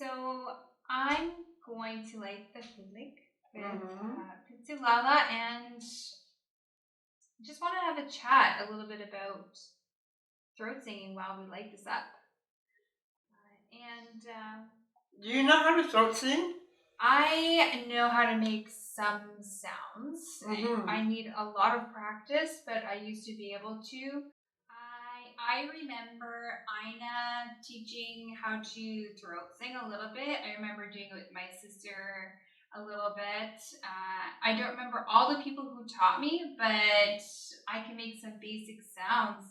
So I'm going to light the qulliq with Mm-hmm. Pitsulala and just want to have a chat a little bit about throat singing while we light this up. And Do you know how to throat sing? I know how to make some sounds. Mm-hmm. I need a lot of practice, but I used to be able to. I remember Ina teaching how to throat sing a little bit. I remember doing it with my sister a little bit. I don't remember all the people who taught me, but I can make some basic sounds.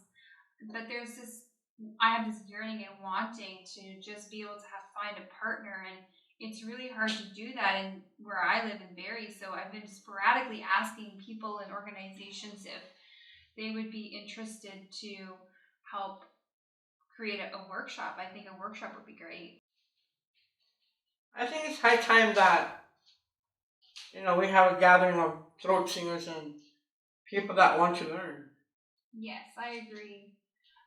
But I have this yearning and wanting to just be able to find a partner, and it's really hard to do that in where I live in Barrie. So I've been sporadically asking people and organizations if they would be interested to help create a workshop. I think a workshop would be great. I think it's high time that we have a gathering of throat singers and people that want to learn. Yes, I agree.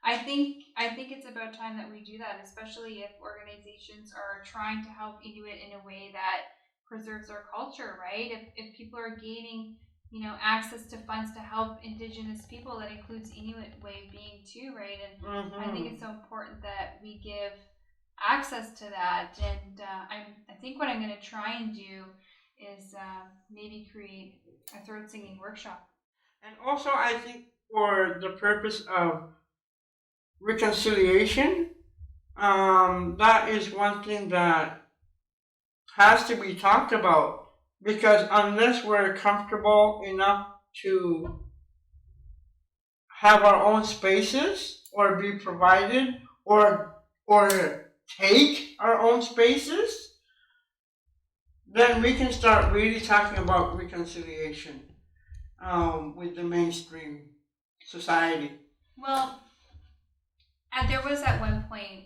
I think it's about time that we do that, especially if organizations are trying to help Inuit in a way that preserves our culture, right? If people are gaining, access to funds to help Indigenous people, that includes Inuit way of being too, right? And I think Mm-hmm. it's so important that we give access to that. And I think what I'm going to try and do is maybe create a throat singing workshop. And also, I think for the purpose of reconciliation, that is one thing that has to be talked about because unless we're comfortable enough to have our own spaces or be provided or take our own spaces, then we can start really talking about reconciliation with the mainstream society. Well, there was at one point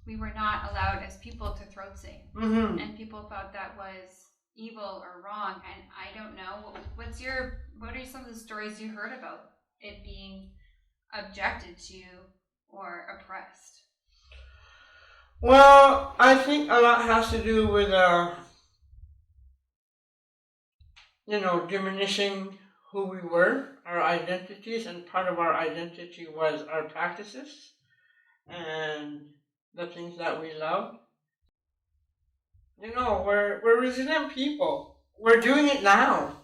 we were not allowed as people to throat sing, Mm-hmm. and people thought that was evil or wrong. And I don't know. What are some of the stories you heard about it being objected to or oppressed? Well, I think a lot has to do with diminishing who we were, our identities, and part of our identity was our practices and the things that we love. We're resilient people. We're doing it now.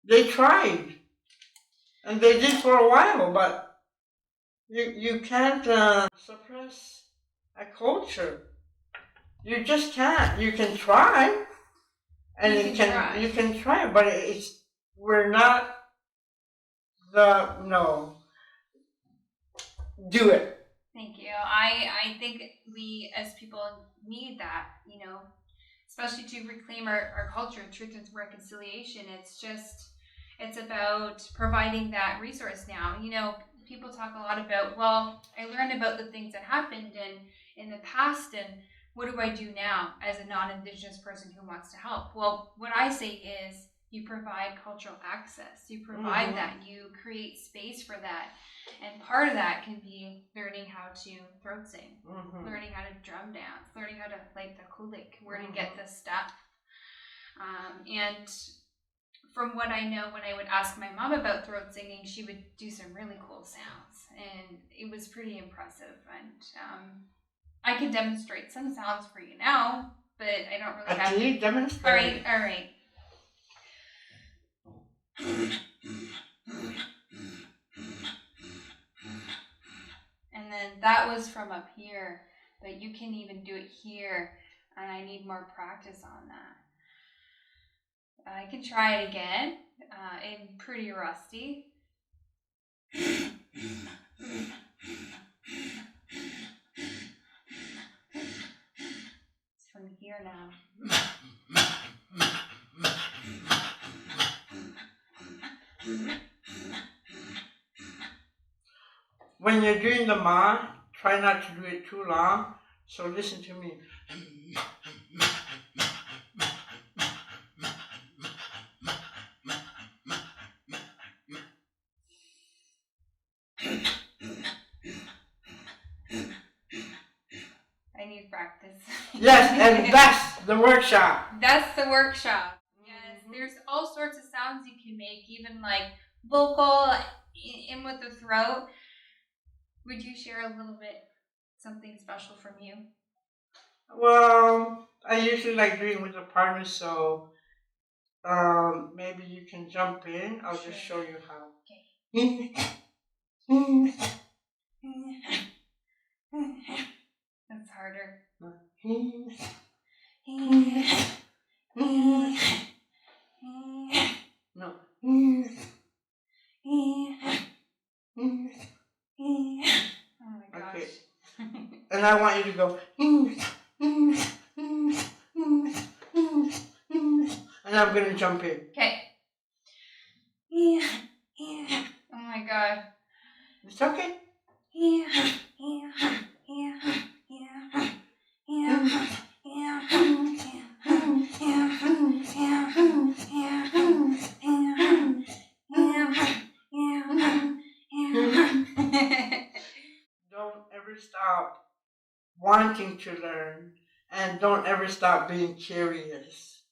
They tried, and they did for a while, but you can't suppress a culture. You just can't. You can try, and you can try, but we're not the no. Do it. Thank you. I think we as people need that, especially to reclaim our culture, truth and reconciliation. It's about providing that resource now. People talk a lot about, well, I learned about the things that happened in the past, and what do I do now as a non-Indigenous person who wants to help? Well, what I say is you provide cultural access. You provide Mhm. that. You create space for that. And part of that can be learning how to throat sing, learning how to drum dance, learning how to light the qulliq, where to get this stuff. And from what I know, when I would ask my mom about throat singing, she would do some really cool sounds, and it was pretty impressive. And I can demonstrate some sounds for you now, but I don't really have. Actually, demonstrate. All right. And then that was from up here, but you can even do it here, and I need more practice on that. I can try it again. I'm pretty rusty. It's from here now. When you're doing the ma, try not to do it too long. So listen to me. I need practice. Yes, and that's the workshop. That's the workshop. Yes, there's all sorts of sounds you can make, even like vocal in with the throat. Would you share a little bit something special from you? Well, I usually like doing it with a partner, so maybe you can jump in. I'll just show you how. That's harder. No. Oh my gosh. Okay. And I want you to go. And I'm going to jump in. Okay. Oh my god. It's okay. Don't ever stop wanting to learn, and don't ever stop being curious,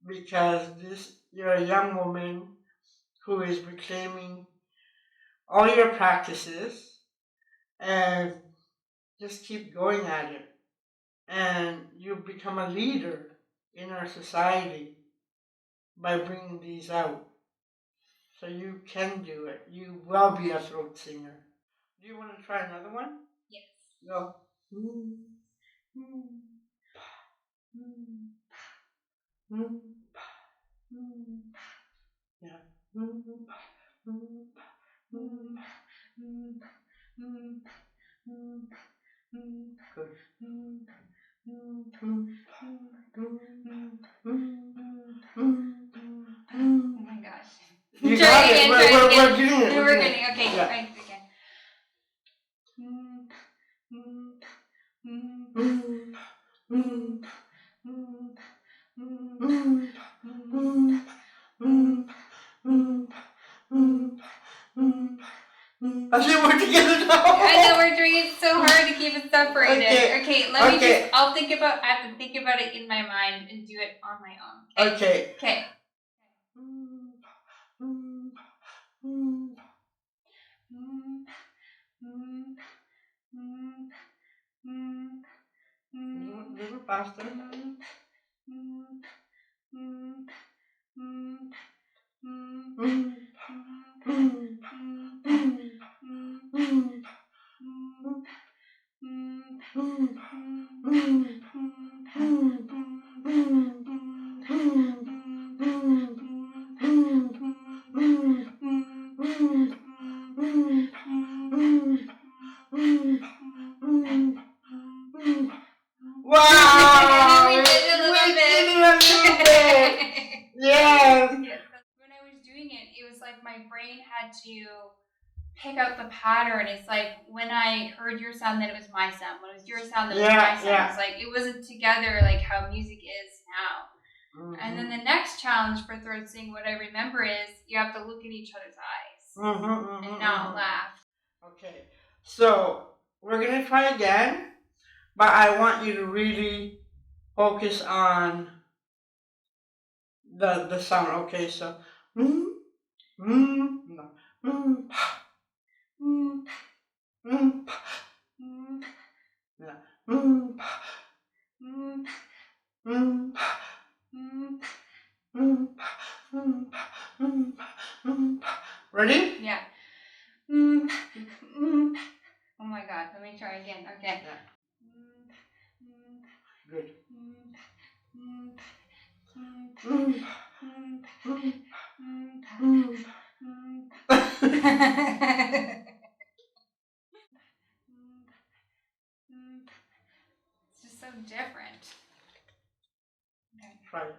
because you're a young woman who is reclaiming all your practices, and just keep going at it, and you become a leader in our society by bringing these out. So you can do it. You will be a throat singer. Do you want to try another one? Yes. Go. Yeah. Good. Oh my gosh. You got it. We're getting it. We're getting it. Okay, yeah. right again. I think we're together now. I know we're doing it so hard to keep it separated. Okay, let me just. I have to think about it in my mind and do it on my own. Okay. Okay. A little faster. Wow! We did it a little bit. Yes. When I was doing it, it was like my brain had to pick out the pattern. It's like when I heard your sound, then it was my sound. When it was your sound, then it was my sound. Yeah. It's like it wasn't together like how music is now. Mm-hmm. And then the next challenge for throat sing, what I remember is you have to look in each other's eyes and not laugh. Okay, so we're gonna try again, but I want you to really focus on the sound. Okay, so Ready? Yeah. Oh my god, let me try again. Okay. Yeah. Good. It's just so different. Okay. Try it.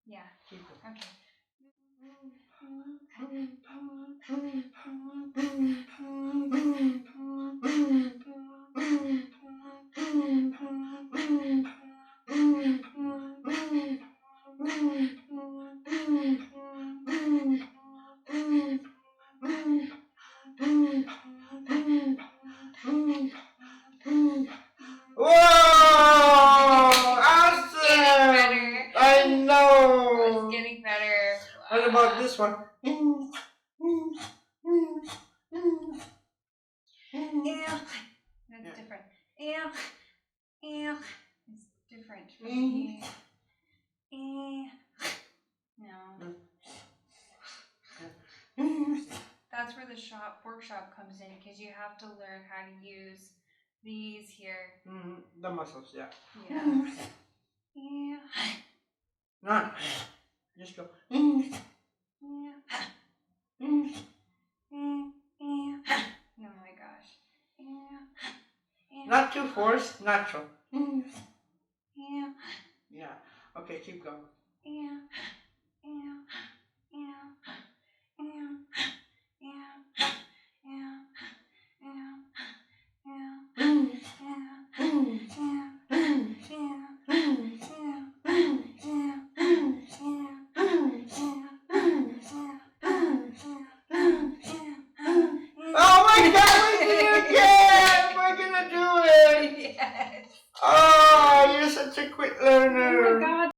Yeah. Keep it. Okay. about this one? That's different. It's different from here. No. That's where the workshop comes in, because you have to learn how to use these here. The muscles, yeah. Yeah. Not. Just go. Oh my gosh. Not too forced, natural. Yeah. Yeah. Okay, keep going. Oh my God!